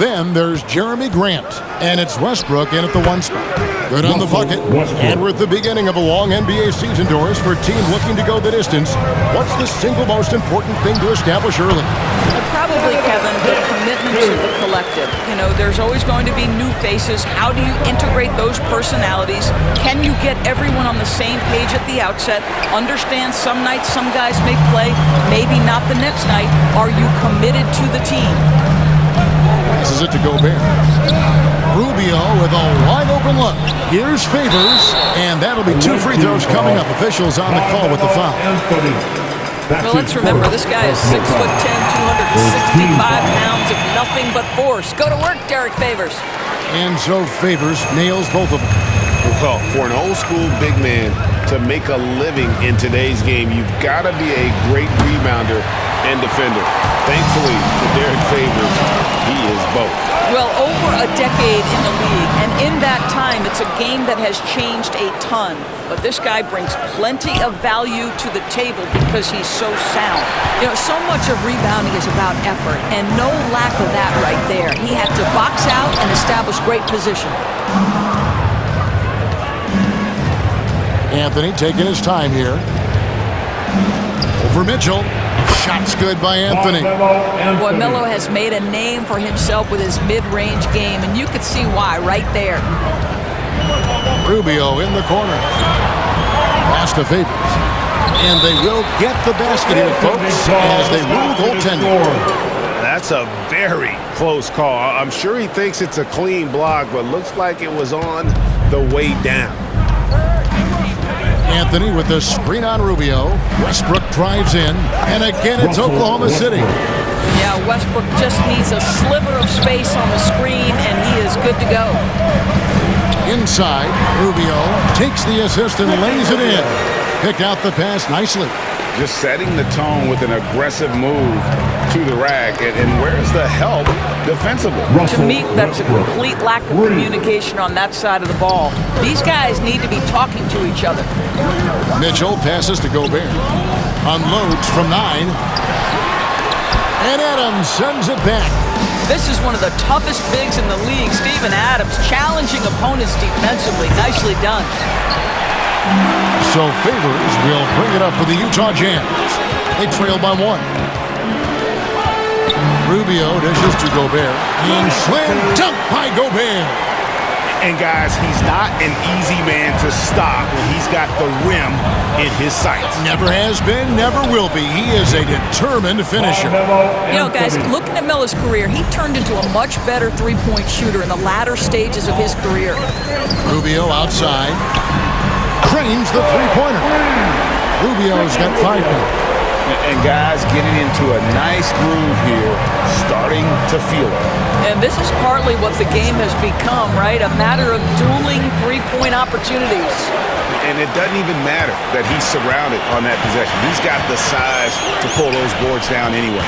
Then there's Jeremy Grant, and it's Westbrook in at the 1 spot. Good on the bucket. And we're at the beginning of a long NBA season, Doris, for a team looking to go the distance. What's the single most important thing to establish early? Probably, Kevin, the commitment to the collective. You know, there's always going to be new faces. How do you integrate those personalities? Can you get everyone on the same page at the outset? Understand some nights some guys may play, maybe not the next night. Are you committed to the team? Passes it to Gobert. Rubio with a wide-open look. Here's Favors, and that'll be 2 free throws coming up. Officials on the call with the foul. Well, let's remember, this guy is 6'10", 265 pounds of nothing but force. Go to work, Derek Favors. And so Favors nails both of them. Well, for an old-school big man to make a living in today's game, you've got to be a great rebounder and defender. Thankfully, for Derek Favors, he is both. Well, over a decade in the league, and in that time, it's a game that has changed a ton. But this guy brings plenty of value to the table because he's so sound. You know, so much of rebounding is about effort, and no lack of that right there. He had to box out and establish great position. Anthony taking his time here. Over Mitchell. Shot's good by Anthony. Boy, Melo has made a name for himself with his mid-range game, and you could see why right there. Rubio in the corner. Pass to Favors. And they will get the basket here, folks, as they rule goaltending. That's a very close call. I'm sure he thinks it's a clean block, but looks like it was on the way down. Anthony with the screen on Rubio. Westbrook drives in, and again it's Oklahoma City. Yeah, Westbrook just needs a sliver of space on the screen, and he is good to go. Inside, Rubio takes the assist and lays it in. Picked out the pass nicely. Just setting the tone with an aggressive move to the rack. And where's the help defensively? To me, that's a complete lack of communication on that side of the ball. These guys need to be talking to each other. Mitchell passes to Gobert. Unloads from 9. And Adams sends it back. This is one of the toughest bigs in the league. Steven Adams challenging opponents defensively. Nicely done. So Favors will bring it up for the Utah Jazz. They trail by 1. Rubio dishes to Gobert. And slam dunk by Gobert. And guys, he's not an easy man to stop when he's got the rim in his sights. Never has been, never will be. He is a determined finisher. You know, guys, looking at Melo's career, he turned into a much better three-point shooter in the latter stages of his career. Rubio outside. Cranes the three-pointer. Rubio's got 5 now. And guys getting into a nice groove here, starting to feel it. And this is partly what the game has become, right? A matter of dueling three-point opportunities. And it doesn't even matter that he's surrounded on that possession. He's got the size to pull those boards down anyway.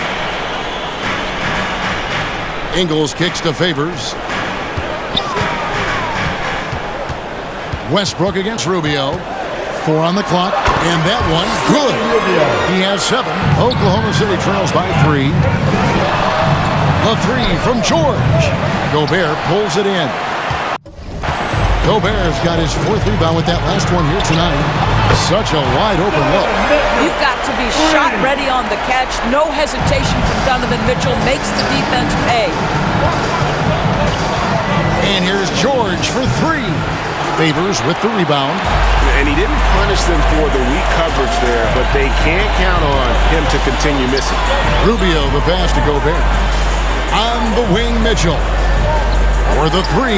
Ingles kicks to Favors. Westbrook against Rubio. 4 on the clock, and that one, good. He has 7. Oklahoma City trails by 3. A 3 from George. Gobert pulls it in. Gobert's got his 4th rebound with that last one here tonight. Such a wide open look. You've got to be shot ready on the catch. No hesitation from Donovan Mitchell. Makes the defense pay. And here's George for 3. Favors with the rebound. And he didn't punish them for the weak coverage there, but they can't count on him to continue missing. Rubio the pass to Gobert. On the wing, Mitchell. For the 3.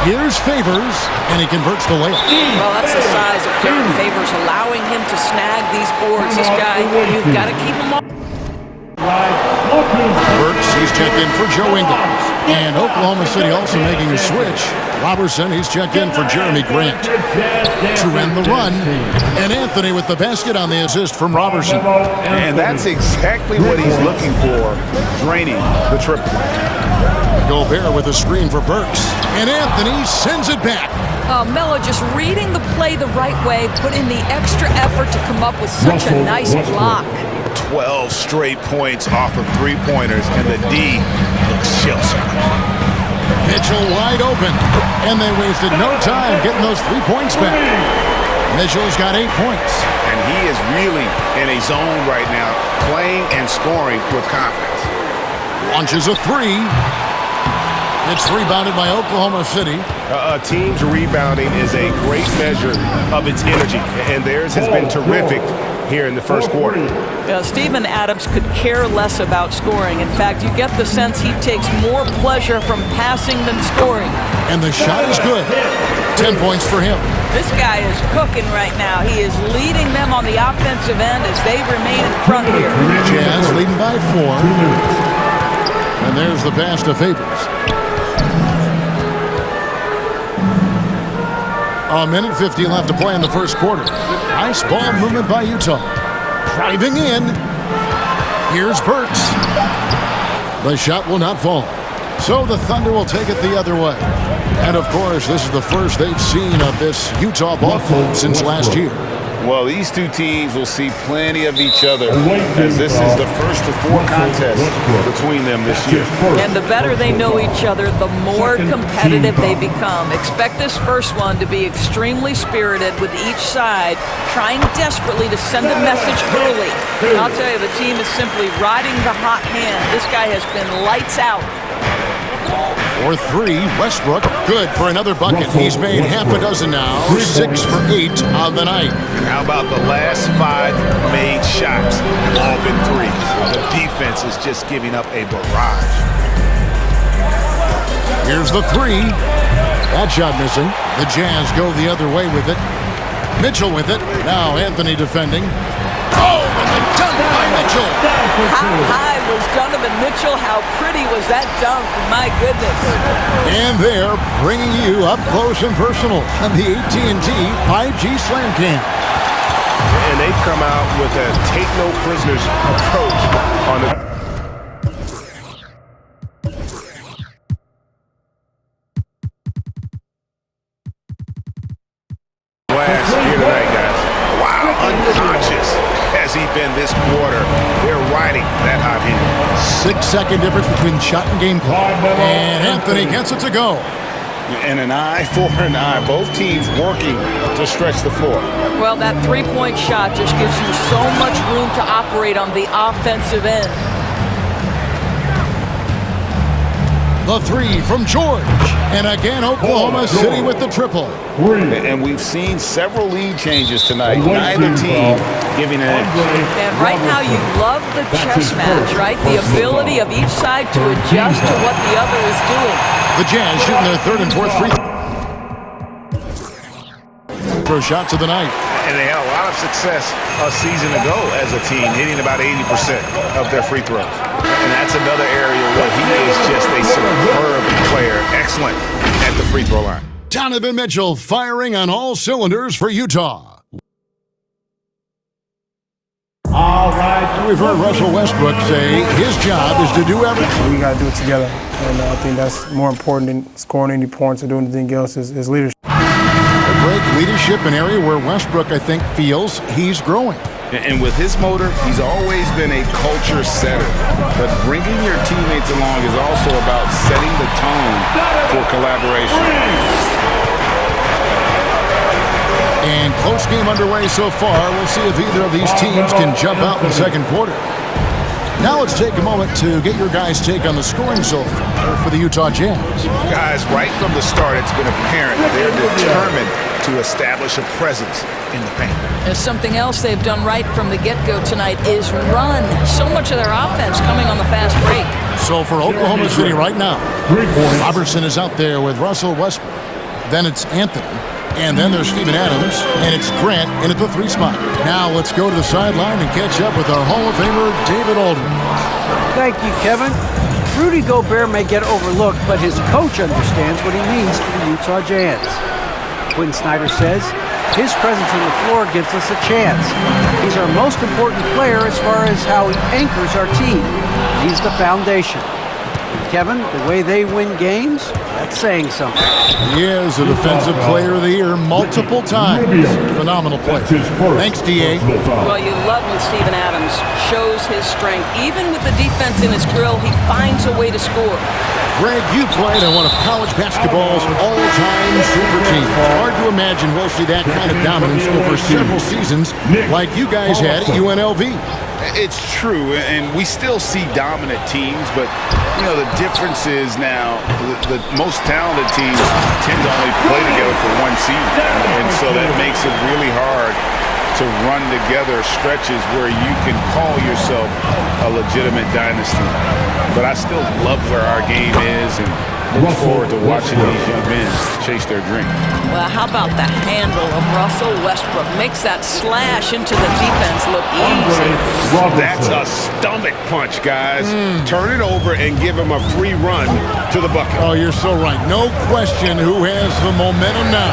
Here's Favors, and he converts the layup. Well, that's the size of Derek Favors, allowing him to snag these boards. This guy, you've got to keep him up. Burks, he's checked in for Joe Ingles. And Oklahoma City also making a switch. Robertson, he's checked in for Jeremy Grant. To end the run, and Anthony with the basket on the assist from Robertson. And that's exactly what he's looking for, draining the triple. Gobert with a screen for Burks. And Anthony sends it back. Melo just reading the play the right way, put in the extra effort to come up with such a nice block. 12 straight points off of three-pointers, and the D looks Chelsea. Mitchell wide open, and they wasted no time getting those 3 points back. Mitchell's got 8 points. And he is really in a zone right now, playing and scoring with confidence. Launches a three. It's rebounded by Oklahoma City. A team's rebounding is a great measure of its energy, and theirs has been terrific here in the first quarter. Steven Adams could care less about scoring. In fact, you get the sense he takes more pleasure from passing than scoring. And the shot is good. 10 points for him. This guy is cooking right now. He is leading them on the offensive end as they remain in front here. Jazz leading by 4. And there's the pass to Favors. A minute 50 left to play in the first quarter. Nice ball movement by Utah. Driving in. Here's Burks. The shot will not fall. So the Thunder will take it the other way. And of course, this is the first they've seen of this Utah ball club since last year. Well, these two teams will see plenty of each other, as this is the first of 4 contests between them this year. And the better they know each other, the more competitive they become. Expect this first one to be extremely spirited, with each side trying desperately to send a message early. And I'll tell you, the team is simply riding the hot hand. This guy has been lights out. For 3, Westbrook, good for another bucket. He's made half a dozen now, 6 for 8 on the night. And how about the last 5 made shots? Have all been threes. The defense is just giving up a barrage. Here's the 3. That shot missing. The Jazz go the other way with it. Mitchell with it. Now Anthony defending. Oh, and the dunk by Mitchell. How high was Donovan Mitchell? How pretty was that dunk? My goodness. And they're bringing you up close and personal on the AT&T 5G Slam Cam. And they've come out with a take no prisoners approach on the... Last here tonight, guys. Wow, unconscious has he been this quarter. They're riding that hot hand. 6-second difference between shot and game clock. And Anthony gets it to go. And an eye for an eye. Both teams working to stretch the floor. Well, that three-point shot just gives you so much room to operate on the offensive end. The 3 from George. And again, Oklahoma City with the triple. And we've seen several lead changes tonight. Neither team giving an edge. And right now you love the chess match, right? The ability of each side to adjust to what the other is doing. The Jazz shooting their 3rd and 4th free throw shots of the night. And they had a lot of success a season ago as a team, hitting about 80% of their free throws. And that's another area where he is just a superb player. Excellent at the free throw line. Donovan Mitchell firing on all cylinders for Utah. All right. We've heard Russell Westbrook say his job is to do everything. We got to do it together. And I think that's more important than scoring any points or doing anything else is leadership. A great leadership, an area where Westbrook, I think, feels he's growing. And with his motor, he's always been a culture setter. But bringing your teammates along is also about setting the tone for collaboration. And close game underway so far. We'll see if either of these teams can jump out in the second quarter. Now let's take a moment to get your guys' take on the scoring so far for the Utah Jazz. Guys, right from the start, it's been apparent they're determined to establish a presence in the paint. There's something else they've done right from the get-go tonight is run. So much of their offense coming on the fast break. So for Oklahoma City right now, Robertson is out there with Russell Westbrook. Then it's Anthony. And then there's Steven Adams, and it's Grant in at the 3 spot. Now let's go to the sideline and catch up with our Hall of Famer, David Aldridge. Thank you, Kevin. Rudy Gobert may get overlooked, but his coach understands what he means to the Utah Jazz. Quinn Snyder says, his presence on the floor gives us a chance. He's our most important player as far as how he anchors our team. He's the foundation. Kevin, the way they win games, that's saying something. He is a Defensive Player of the Year multiple times. Phenomenal player. Thanks, D.A. Well, you love when Steven Adams shows his strength. Even with the defense in his grill, he finds a way to score. Greg, you played on one of college basketball's all-time super teams. Hard to imagine we'll see that kind of dominance over several seasons like you guys had at UNLV. It's true, and we still see dominant teams, but, you know, the difference is now the most talented teams tend to only play together for one season, and so that makes it really hard to run together stretches where you can call yourself a legitimate dynasty. But I still love where our game is and look forward to watching these young men chase their dream. Well, how about the handle of Russell Westbrook? Makes that slash into the defense look easy. That's a stomach punch, guys. Turn it over and give him a free run to the bucket. Oh, you're so right. No question who has the momentum now.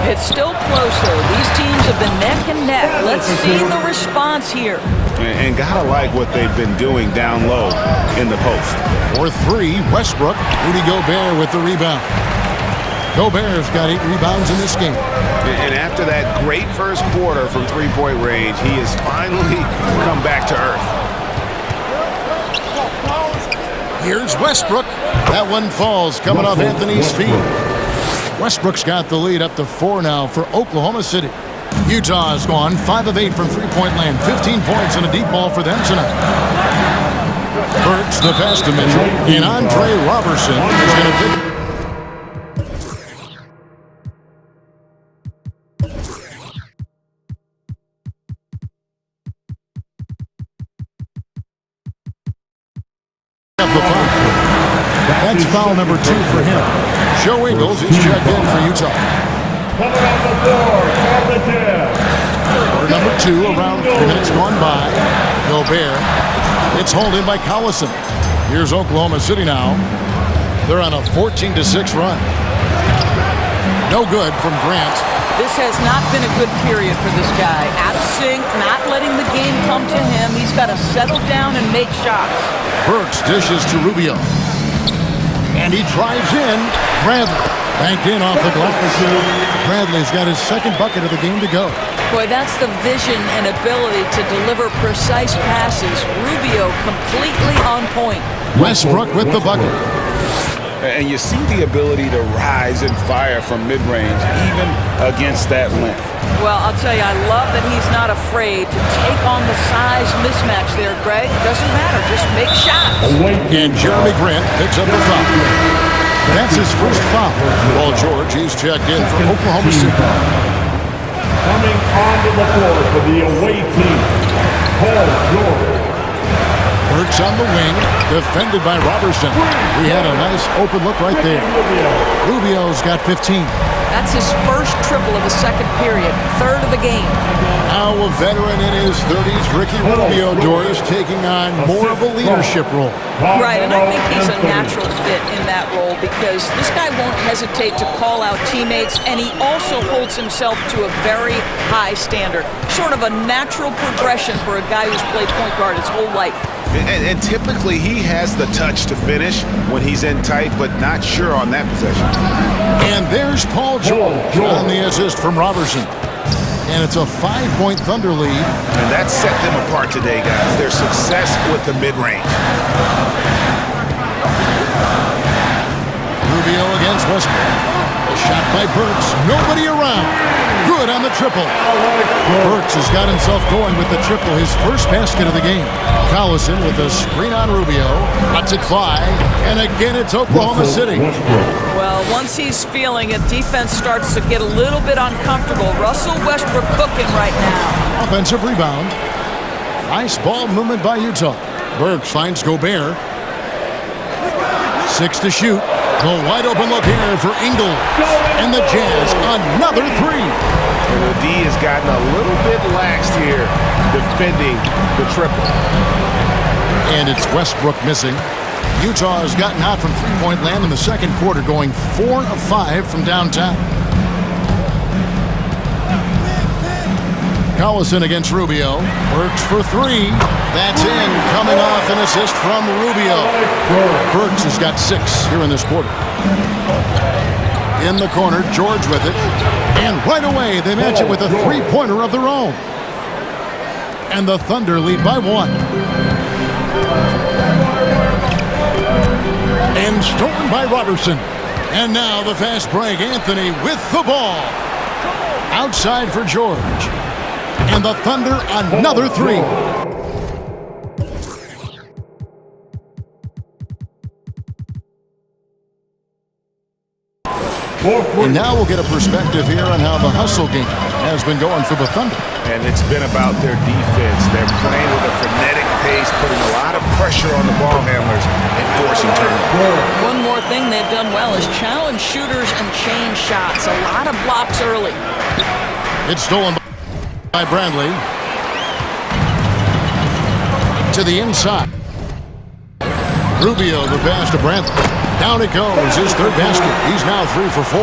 It's still close, though. These teams have been neck and neck. Let's see the response here. And gotta like what they've been doing down low in the post. For three, Westbrook. Rudy Gobert with the rebound. Gobert's got 8 rebounds in this game. And after that great first quarter from three-point range, he has finally come back to earth. Here's Westbrook. That one falls coming off Anthony's feet. Westbrook's got the lead up to 4 now for Oklahoma City. Utah has gone 5 of 8 from three-point land. 15 points and a deep ball for them tonight. Burks the pass to Mitchell. And Andre Robertson is going to pick. That's foul number 2 for him. Joe Ingles is checked in for Utah. Coming on the board, Quarter number 2, around 3 minutes gone by. Gobert. It's hauled in by Collison. Here's Oklahoma City now. They're on a 14-6 run. No good from Grant. This has not been a good period for this guy. Out of sync, not letting the game come to him. He's got to settle down and make shots. Burks dishes to Rubio. And he drives in. Bradley banked in off the glass. Bradley's got his second bucket of the game to go. Boy, that's the vision and ability to deliver precise passes. Rubio completely on point. Westbrook with the bucket. And you see the ability to rise and fire from mid-range, even against that length. Well, I'll tell you, I love that he's not afraid to take on the size mismatch there, Greg. It doesn't matter. Just make shots. And Jeremy Grant picks up the foul. That's his first foul. Paul George, he's checked in for Oklahoma City. Coming onto the floor for the away team, Paul George. Burks on the wing, defended by Robertson. We had a nice open look right there. Rubio's got 15. That's his first triple of the second period, third of the game. Now a veteran in his 30s, Ricky Rubio, Doris, taking on more of a leadership role. Right, and I think he's a natural fit in that role because this guy won't hesitate to call out teammates, and he also holds himself to a very high standard. Sort of a natural progression for a guy who's played point guard his whole life. And typically he has the touch to finish when he's in tight, but not sure on that possession. And there's Paul George on the assist from Robertson. And it's a 5-point Thunder lead. And that set them apart today, guys. Their success with the mid-range. Rubio against Westbrook. A shot by Burks. Nobody around. Good on the triple. Burks has got himself going with the triple, his first basket of the game. Collison with a screen on Rubio. Lets it fly. And again, it's Oklahoma City. Well, once he's feeling it, defense starts to get a little bit uncomfortable. Russell Westbrook cooking right now. Offensive rebound. Nice ball movement by Utah. Burks finds Gobert. 6 to shoot. The wide open look here for Ingles. And the Jazz, another 3. And the D has gotten a little bit laxed here defending the triple. And it's Westbrook missing. Utah has gotten hot from three-point land in the second quarter, going 4 of 5 from downtown. Collison against Rubio. Works for three. That's in. Coming off an assist from Rubio. Burks has got 6 here in this quarter. In the corner, George with it. And right away, they match it with a three-pointer of their own. And the Thunder lead by 1. And stolen by Robertson. And now the fast break. Anthony with the ball. Outside for George. And the Thunder another 3. And now we'll get a perspective here on how the hustle game has been going for the Thunder. And it's been about their defense. They're playing with a frenetic pace, putting a lot of pressure on the ball handlers and forcing turnovers. One more thing they've done well is challenge shooters and change shots. A lot of blocks early. It's stolen by Bradley. To the inside. Rubio, the pass to Bradley. Down it goes, his third basket. He's now 3 for 4.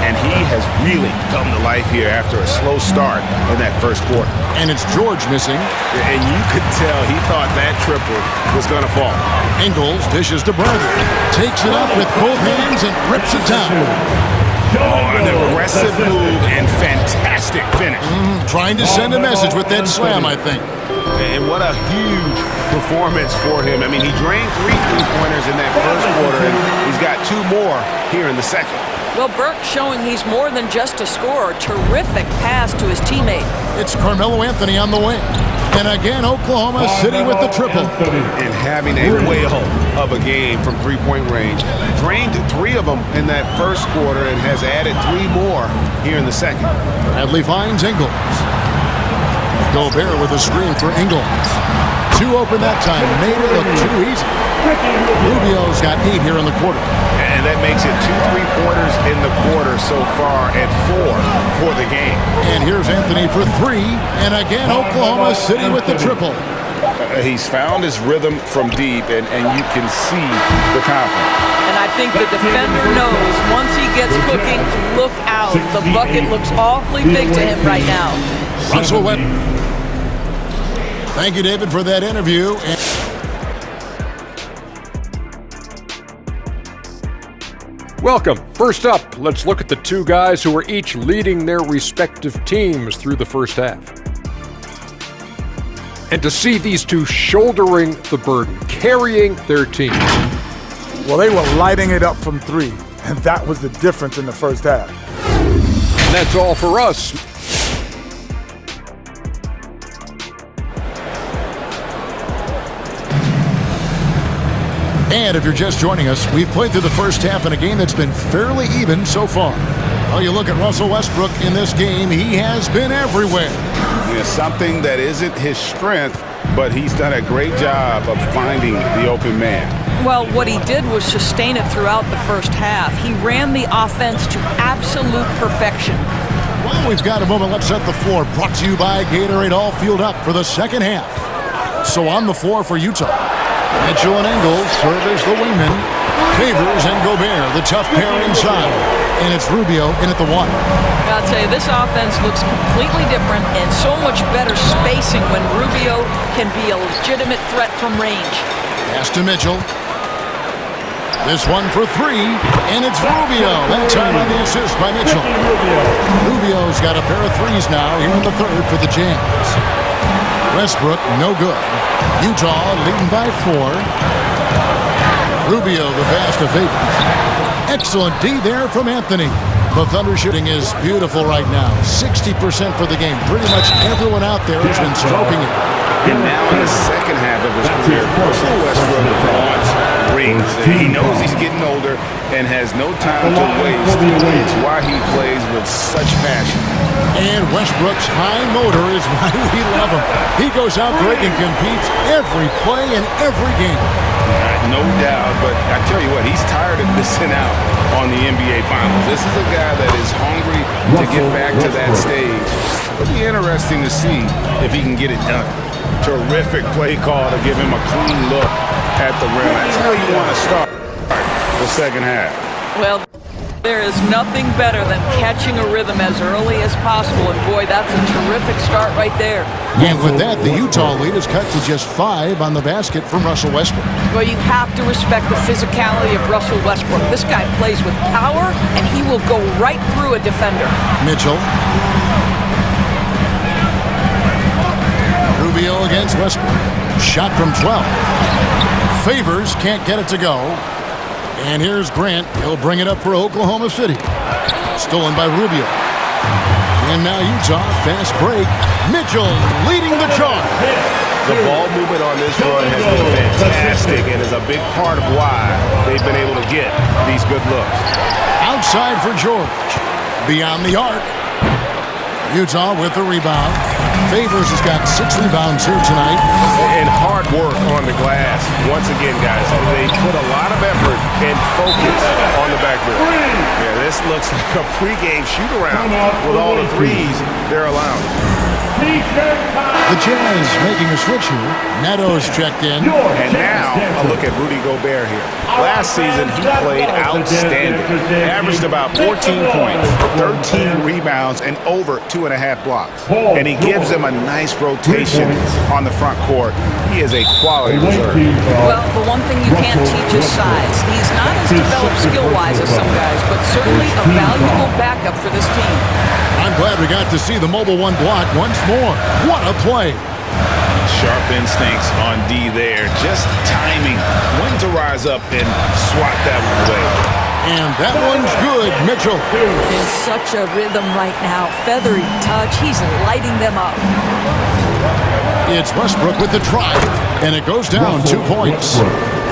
And he has really come to life here after a slow start in that first quarter. And it's George missing. And you could tell he thought that triple was going to fall. Ingles dishes to Bradley. Takes it up with both hands and rips it down. Oh, an aggressive move and fantastic finish. Trying to send a message with that slam, I think. And what a huge performance for him. I mean, he drained 3 3-pointers in that first quarter, and he's got 2 more here in the second. Well, Burke showing he's more than just a scorer. Terrific pass to his teammate. It's Carmelo Anthony on the wing. And again, Oklahoma City with the triple. And having a whale of a game from 3-point range. Drained 3 of them in that first quarter and has added 3 more here in the second. Bradley finds Ingles. Gobert with a screen for Ingles. 2 open that time. Made it look too easy. Rubio's got 8 here in the quarter. And that makes it 2 3-pointers in the quarter so far and 4 for the game. And here's Anthony for 3. And again, Oklahoma City with the triple. He's found his rhythm from deep, and you can see the confidence. And I think the defender knows once he gets cooking, look out. The bucket looks awfully big to him right now. Russell Webb. Thank you, David, for that interview. Welcome. First up, let's look at the 2 guys who are each leading their respective teams through the first half. And to see these 2 shouldering the burden, carrying their team. Well, they were lighting it up from 3, and that was the difference in the first half. And that's all for us. And if you're just joining us, we've played through the first half in a game that's been fairly even so far. Well, you look at Russell Westbrook in this game, he has been everywhere. Yeah, something that isn't his strength, but he's done a great job of finding the open man. Well, what he did was sustain it throughout the first half. He ran the offense to absolute perfection. Well, we've got a moment. Let's set the floor. Brought to you by Gatorade, all fueled up for the second half. So on the floor for Utah. Mitchell and Ingles serve as the wingman. Favors and Gobert, the tough pair inside. And it's Rubio in at the 1. I'll tell you, this offense looks completely different and so much better spacing when Rubio can be a legitimate threat from range. Pass to Mitchell. This one for 3, and it's Rubio. That time on the assist by Mitchell. Rubio's got a pair of 3s now here in the third for the Jazz. Westbrook, no good. Utah leading by 4. Rubio, the pass to Favors. Excellent D there from Anthony. The Thunder shooting is beautiful right now. 60% for the game. Pretty much everyone out there has been stroking it. And now in the second half of his career, Russell Westbrook wants rings. He knows he's getting older and has no time to waste. It's why he plays with such passion. And Westbrook's high motor is why we love him. He goes out great and competes every play in every game. No doubt, but I tell you what, he's tired of missing out on the NBA Finals. This is a guy that is hungry to get back to that stage. It'll be interesting to see if he can get it done. Terrific play call to give him a clean look at the rim. That's how you want to start the second half. Well, There is nothing better than catching a rhythm as early as possible, and boy, that's a terrific start right there. And with that, the Utah lead is cut to just 5 on the basket from Russell Westbrook. Well, you have to respect the physicality of Russell Westbrook. This guy plays with power, and he will go right through a defender. Mitchell. Rubio against Westbrook. Shot from 12. Favors can't get it to go. And here's Grant. He'll bring it up for Oklahoma City. Stolen by Rubio. And now Utah, fast break. Mitchell leading the charge. The ball movement on this run has been fantastic and is a big part of why they've been able to get these good looks. Outside for George. Beyond the arc. Utah with the rebound. Favors has got 6 rebounds here tonight. And hard work on the glass. Once again, guys, they put a lot of effort and focus on the backboard. Yeah, this looks like a pregame shoot-around with all the threes they're allowing. The Jazz making a switch here. Neto's checked in. And now a look at Rudy Gobert here. Last season, he played outstanding. Averaged about 14 points, 13 rebounds, and over 2.5 blocks. And he gives them a nice rotation on the front court. He is a quality reserve. Well, the one thing you can't teach is size. He's not as developed skill-wise as some guys, but certainly a valuable backup for this team. I'm glad we got to see the mobile one block once more. What a play. Sharp instincts on D there. Just timing when to rise up and swat that one away. And that one's good, Mitchell. In such a rhythm right now. Feathery touch. He's lighting them up. It's Westbrook with the drive, and it goes down 2 points.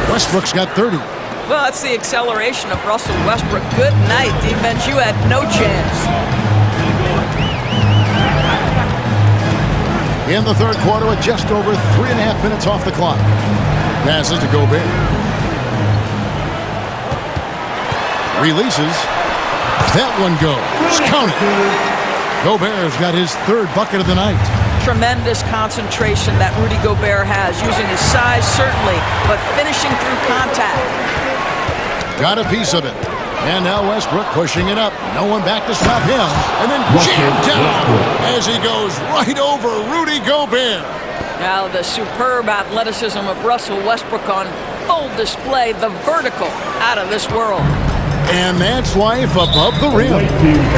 Westbrook's got 30. Well, that's the acceleration of Russell Westbrook. Good night, defense. You had no chance. In the third quarter with just over 3.5 minutes off the clock. Passes to Gobert. Releases. That one goes. Count it. Gobert's got his 3rd bucket of the night. Tremendous concentration that Rudy Gobert has, using his size, certainly, but finishing through contact. Got a piece of it. And now Westbrook pushing it up. No one back to stop him. And then jammed down as he goes right over Rudy Gobert. Now the superb athleticism of Russell Westbrook on full display. The vertical out of this world. And that's life above the rim.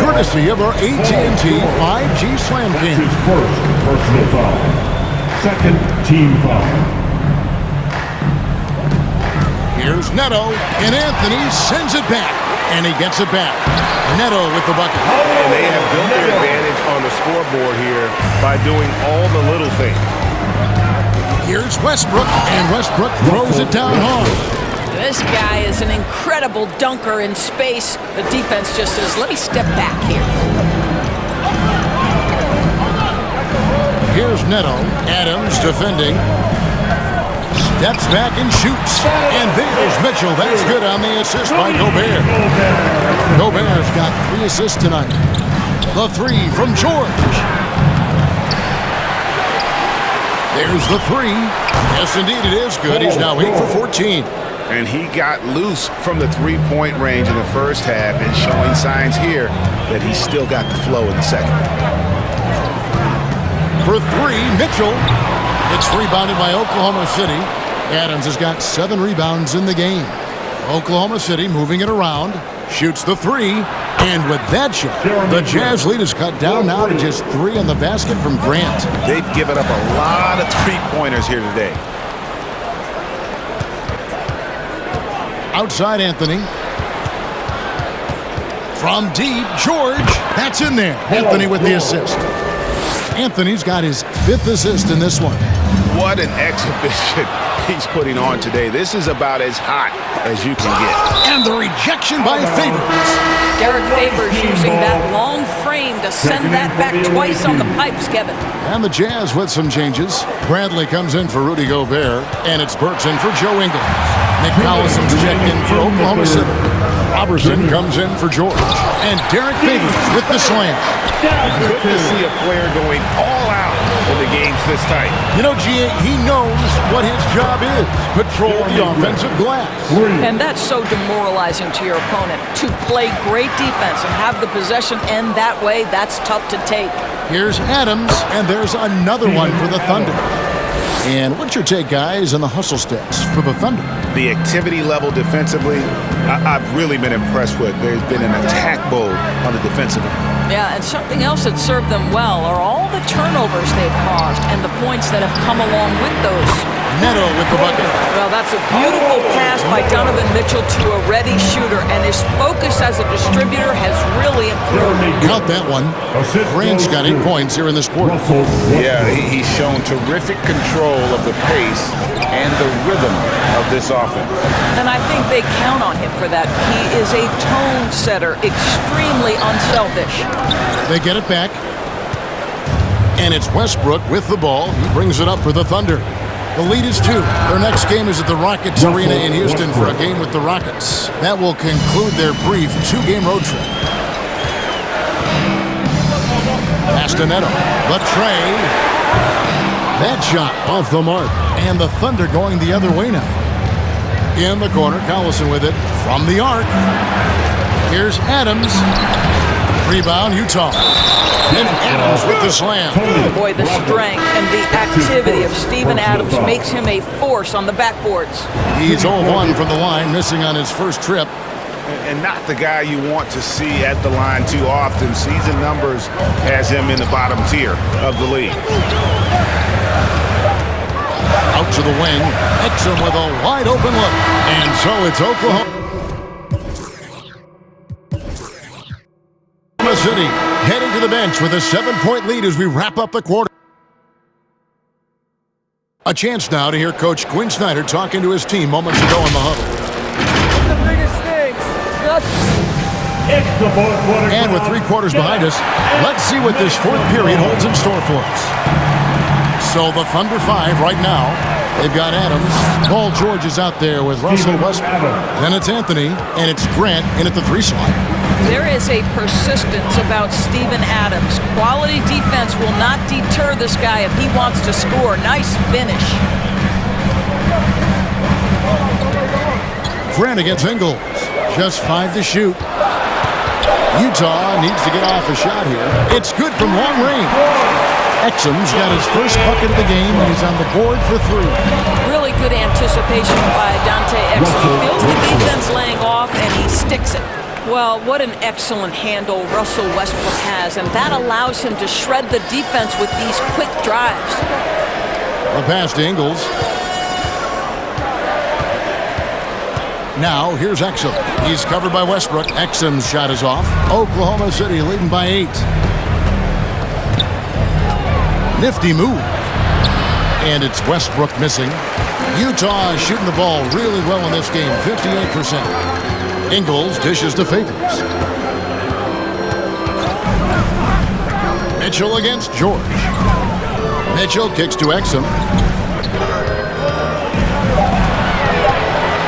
Courtesy of our AT&T 5G Slam King. His first personal foul. 2nd team foul. Here's Neto, and Anthony sends it back, and he gets it back. Neto with the bucket. And they have built their advantage on the scoreboard here by doing all the little things. Here's Westbrook, and Westbrook throws it down hard. This guy is an incredible dunker in space. The defense just says, let me step back here. Here's Neto. Adams defending. Steps back and shoots. And there's Mitchell. That's good on the assist by Gobert. Gobert's got 3 assists tonight. The 3 from George. There's the 3. Yes, indeed, it is good. He's now 8 for 14. And he got loose from the 3-point range in the first half and showing signs here that he's still got the flow in the second. For 3, Mitchell. It's rebounded by Oklahoma City. Adams has got 7 rebounds in the game. Oklahoma City moving it around. Shoots the 3. And with that shot, the Jazz lead is cut down now to just 3 on the basket from Grant. They've given up a lot of 3-pointers here today. Outside Anthony. From deep, George. That's in there. Anthony with the assist. Anthony's got his 5th assist in this one. What an exhibition he's putting on today. This is about as hot as you can get. And the rejection by Favors. Derek Favors using that long frame to send that back twice on the pipes, Kevin. And the Jazz with some changes. Bradley comes in for Rudy Gobert, and it's Burks in for Joe Ingles. Nick Collison's checked in for Oklahoma City. Robertson comes in for George. And Derek Favors with the slam. Good to see a player going all out when the game's this tight. You know, G.A., he knows what his job is. Patrol the offensive glass. And that's so demoralizing to your opponent. To play great defense and have the possession end that way, that's tough to take. Here's Adams, and there's another one for the Thunder. And what's your take, guys, on the hustle stats for the Thunder? The activity level defensively, I've really been impressed with. There's been an attack mode on the defensive end. Yeah, and something else that served them well are all the turnovers they've caused and the points that have come along with those. Neto with the bucket. Well, that's a beautiful pass by Donovan Mitchell to a ready shooter, and his focus as a distributor has really improved. Count that one. Grant's got 8 points here in this quarter. Yeah, he's shown terrific control of the pace and the rhythm of this offense. And I think they count on him for that. He is a tone setter, extremely unselfish. They get it back. And it's Westbrook with the ball. He brings it up for the Thunder. The lead is 2. Their next game is at the Rockets Arena in Houston for a game with the Rockets. That will conclude their brief 2-game road trip. Pass to Neto. The tray. That shot off the mark. And the Thunder going the other way now. In the corner, Collison with it from the arc. Here's Adams. Rebound, Utah. And Adams with the slam. Boy, the strength and the activity of Steven Adams makes him a force on the backboards. He's 0-1 from the line, missing on his first trip. And not the guy you want to see at the line too often. Season numbers has him in the bottom tier of the league. Out to the wing. Exum with a wide open look. And so it's Oklahoma City heading to the bench with a 7-point lead as we wrap up the quarter. A chance now to hear Coach Quinn Snyder talking to his team moments ago in the huddle. The biggest thing. And with 3 quarters behind us, let's see what this 4th period holds in store for us. So the Thunder 5 right now. They've got Adams. Paul George is out there with Russell Westbrook. Then it's Anthony, and it's Grant in at the 3 slot. There is a persistence about Steven Adams. Quality defense will not deter this guy if he wants to score. Nice finish. Grant against Ingles. Just 5 to shoot. Utah needs to get off a shot here. It's good from long range. Exum's got his first bucket of the game, and he's on the board for 3. Really good anticipation by Dante Exum. He feels the defense laying off, and he sticks it. Well, what an excellent handle Russell Westbrook has, and that allows him to shred the defense with these quick drives. The pass to Ingles. Now, here's Exum. He's covered by Westbrook. Exum's shot is off. Oklahoma City leading by 8. Nifty move. And it's Westbrook missing. Utah is shooting the ball really well in this game, 58%. Ingles dishes to Favors. Mitchell against George. Mitchell kicks to Exum.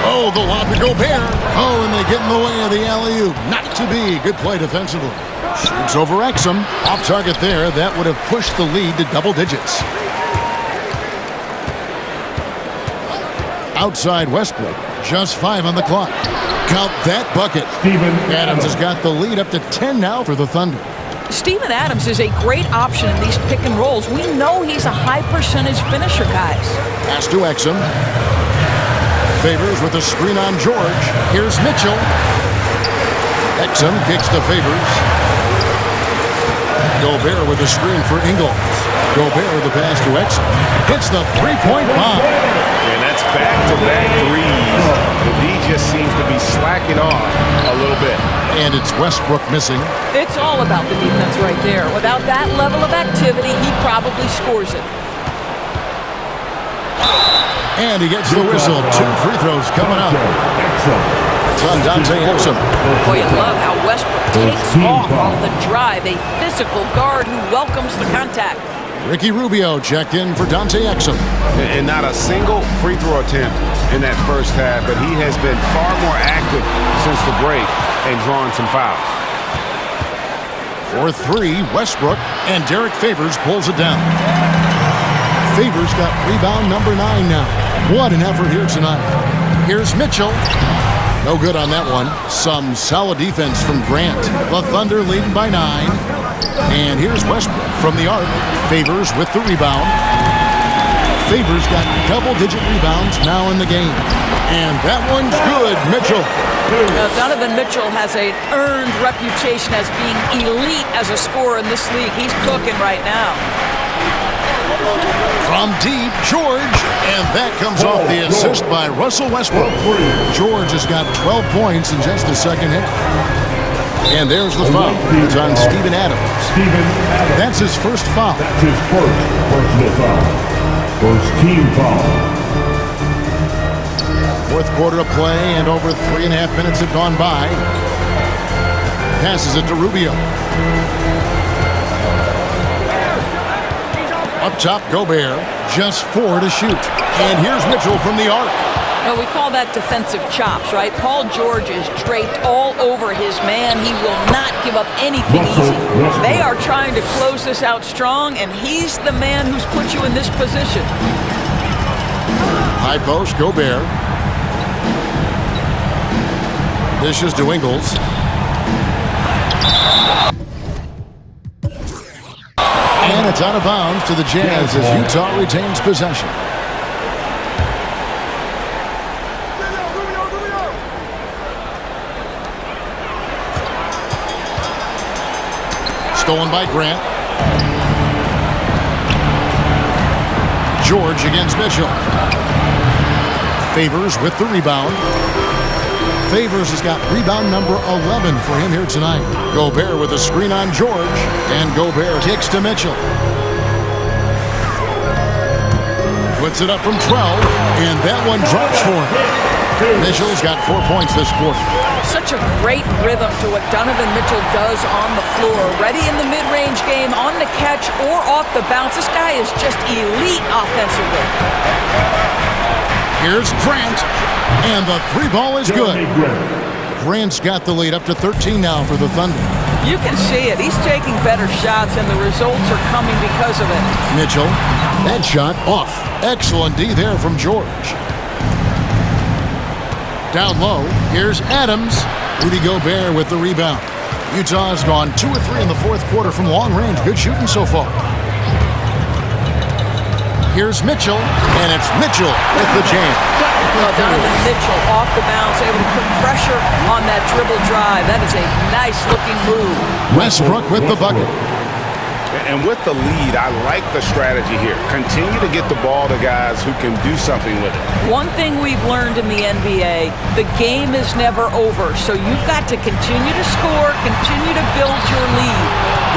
Oh, the lob to Gobert. Oh, and they get in the way of the alley-oop. Not to be. Good play defensively. Shoots over Exum. Off target there. That would have pushed the lead to double digits. Outside Westbrook. Just 5 on the clock. Count that bucket. Adams has got the lead up to 10 now for the Thunder. Steven Adams is a great option in these pick and rolls. We know he's a high percentage finisher, guys. Pass to Exum. Favors with a screen on George. Here's Mitchell. Exum kicks to Favors. Gobert with a screen for Ingles. Gobert the pass to Exum. Hits the 3-point bomb. And that's back-to-back threes. The D just seems to be slacking off a little bit. And it's Westbrook missing. It's all about the defense right there. Without that level of activity, he probably scores it. And he gets the whistle. 2 free throws coming up. It's on Dante Exum. Boy, you love how Westbrook takes off on the drive. A physical guard who welcomes the contact. Ricky Rubio checked in for Dante Exum. And not a single free throw attempt in that first half, but he has been far more active since the break and drawing some fouls. For 3, Westbrook, and Derek Favors pulls it down. Favors got rebound number 9 now. What an effort here tonight. Here's Mitchell. No good on that one. Some solid defense from Grant. The Thunder leading by 9. And here's Westbrook from the arc. Favors with the rebound. Favors got double-digit rebounds now in the game. And that one's good, Mitchell. Now, Donovan Mitchell has an earned reputation as being elite as a scorer in this league. He's cooking right now. From deep, George, and that comes off the assist by Russell Westbrook. George has got 12 points in just the second half. And there's the foul. It's on Steven Adams. That's his first foul. That's his first personal foul. First team foul. Fourth quarter of play, and over 3.5 minutes have gone by. Passes it to Rubio. Up top, Gobert. Just 4 to shoot. And here's Mitchell from the arc. Well, we call that defensive chops, right? Paul George is draped all over his man. He will not give up anything easy. They are trying to close this out strong, and he's the man who's put you in this position. High post, Gobert. Dishes to Ingles. And it's out of bounds to the Jazz as Utah retains possession. Stolen by Grant. George against Mitchell. Favors with the rebound. Favors has got rebound number 11 for him here tonight. Gobert with a screen on George, and Gobert kicks to Mitchell. Puts it up from 12, and that one drops for him. Mitchell's got 4 points this quarter. Such a great rhythm to what Donovan Mitchell does on the floor. Ready in the mid-range game, on the catch, or off the bounce. This guy is just elite offensively. Here's Grant, and the 3 ball is good. Grant's got the lead up to 13 now for the Thunder. You can see it. He's taking better shots, and the results are coming because of it. Mitchell, that shot off. Excellent D there from George. Down low, here's Adams. Rudy Gobert with the rebound. Utah has gone 2 of 3 in the fourth quarter from long range. Good shooting so far. Here's Mitchell, and it's Mitchell with the jam. Well, Donovan Mitchell off the bounce, able to put pressure on that dribble drive. That is a nice-looking move. Westbrook with the bucket. And with the lead, I like the strategy here. Continue to get the ball to guys who can do something with it. One thing we've learned in the NBA, the game is never over. So you've got to continue to score, continue to build your lead.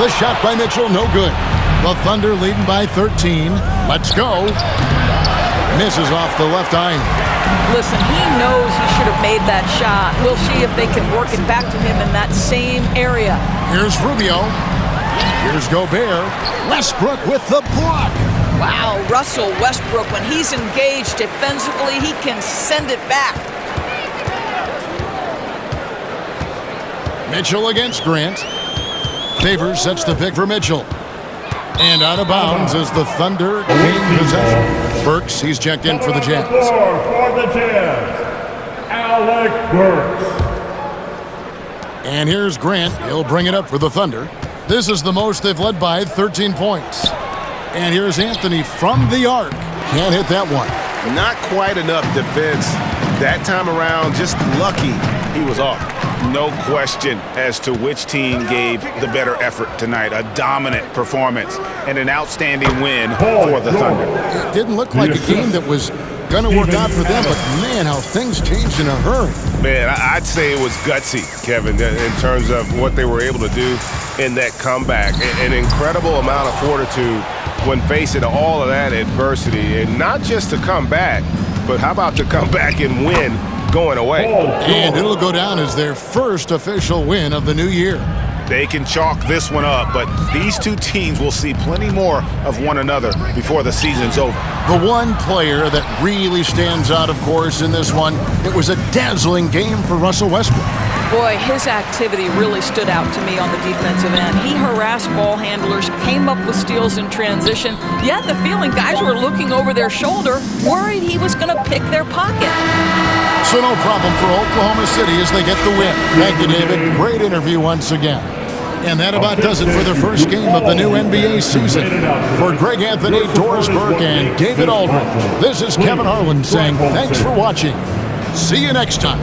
The shot by Mitchell, no good. The Thunder leading by 13. Let's go. Misses off the left iron. Listen, he knows he should have made that shot. We'll see if they can work it back to him in that same area. Here's Rubio. Here's Gobert. Westbrook with the block. Wow, Russell Westbrook, when he's engaged defensively, he can send it back. Mitchell against Grant. Favors sets the pick for Mitchell. And out of bounds as the Thunder gain possession. Burks, he's checked in for the Jazz. For the Jazz, Alec Burks. And here's Grant. He'll bring it up for the Thunder. This is the most they've led by, 13 points. And here's Anthony from the arc. Can't hit that one. Not quite enough defense that time around. Just lucky he was off. No question as to which team gave the better effort tonight. A dominant performance and an outstanding win for the Thunder. It didn't look like a game that was going to work out for them, but man, how things changed in a hurry. Man, I'd say it was gutsy, Kevin, in terms of what they were able to do in that comeback. An incredible amount of fortitude when facing all of that adversity. And not just to come back, but how about to come back and win going away? And it'll go down as their first official win of the new year. They can chalk this one up, but these two teams will see plenty more of one another before the season's over. The one player that really stands out, of course, in this one, it was a dazzling game for Russell Westbrook. Boy, his activity really stood out to me on the defensive end. He harassed ball handlers, came up with steals in transition. You had the feeling guys were looking over their shoulder, worried he was going to pick their pocket. So no problem for Oklahoma City as they get the win. Thank you, David. Great interview once again. And that about does it for the first game of the new NBA season. For Greg Anthony, Doris Burke, and David Aldridge, this is Kevin Harlan saying thanks for watching. See you next time.